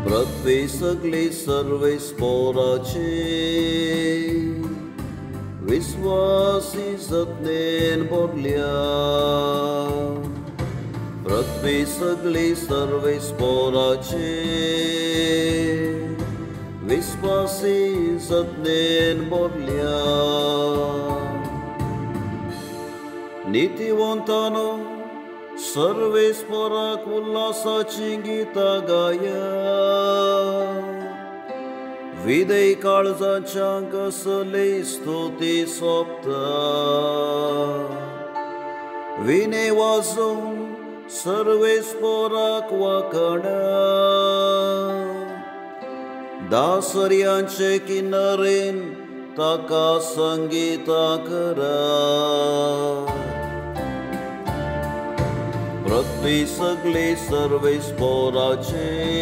पृथ्वी सगळी सर्वेस पोराचे विश्वासी जतनेन भरल्या. पृथ्वी सगळी सर्वेस पोराचे विश्वासी जतनेन भरल्या. नीतिवंतानो सर्वेस्पराक उल्हासाची गीता गाया. विदय काळजाच्या कसले स्तुती सोपता. विणे वाजून सर्वेस्पराक वाकणा. दासऱ्यांचे किनारेन ताका संगीता करा. पृथ्वी सगळी सर्वेस पोराचे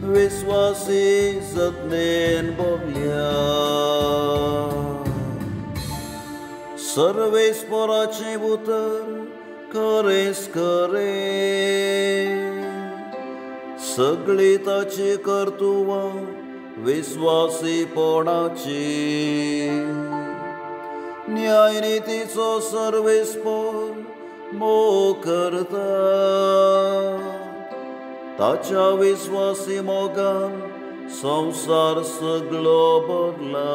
विश्वासी जतनेन भरल्या. सर्वेस पोराचे उतर खरेच खरे. सगळी ताची कर्तुवां विश्वासीपणाची. न्याय नीतीचो सर्वेस्पर मोग करता. ताच्या विश्वासी मोगान संसार सगळो बदला.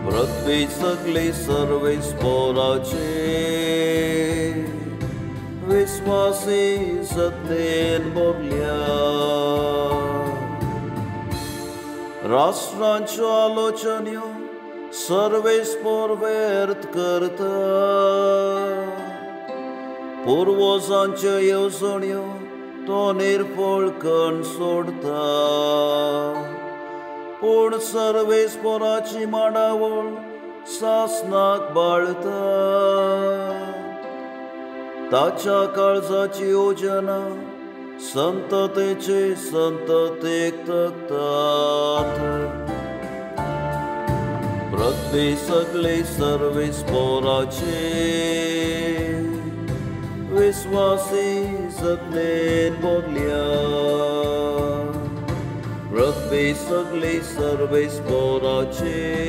पृथ्वी सगळी सर्वेस पोराचे विश्वासी जतनेन भरल्या. राष्ट्रांच्यो आलोचन्यो सर्वेस्पर व्यर्थ करता. पूर्वजांच्यो येवजण्यो तो निर्फळकण सोडता. पूण सर्वेस्पराची मांडावळ सासनाक बाळता. ताच्या काळजाची योजना संततेचे संततेक तगतात. पृथ्वी सगळी सर्वेस पोराचे विश्वासी जतनेन भरल्या. पृथ्वी सगळी सर्वेस पोराचे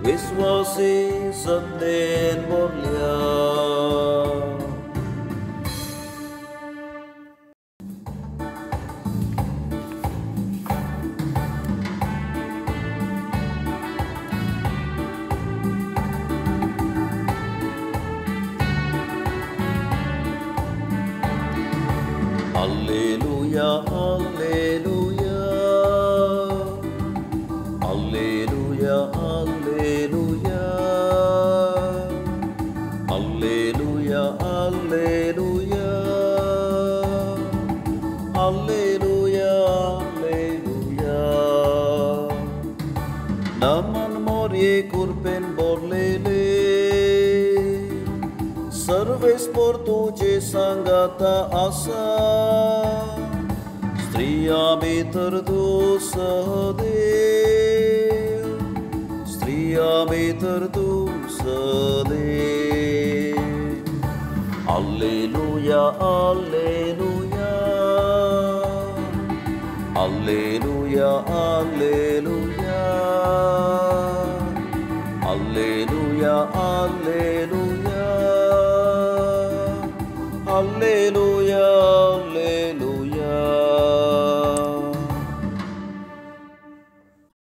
विश्वासी जतनेन भरल्या. Alleluia, alleluia, alleluia, alleluia, alleluia, alleluia, alleluia, alleluia. Naman morje kurpen borlele. सर्वेस्पर तुझे सांगाता आसा. स्त्रिया भितर तू सहदेव. स्त्रिया भितर तू Sahadev. Alleluia, alleluia, alleluia, alleluia, alleluia, alleluia, alleluia, alleluia.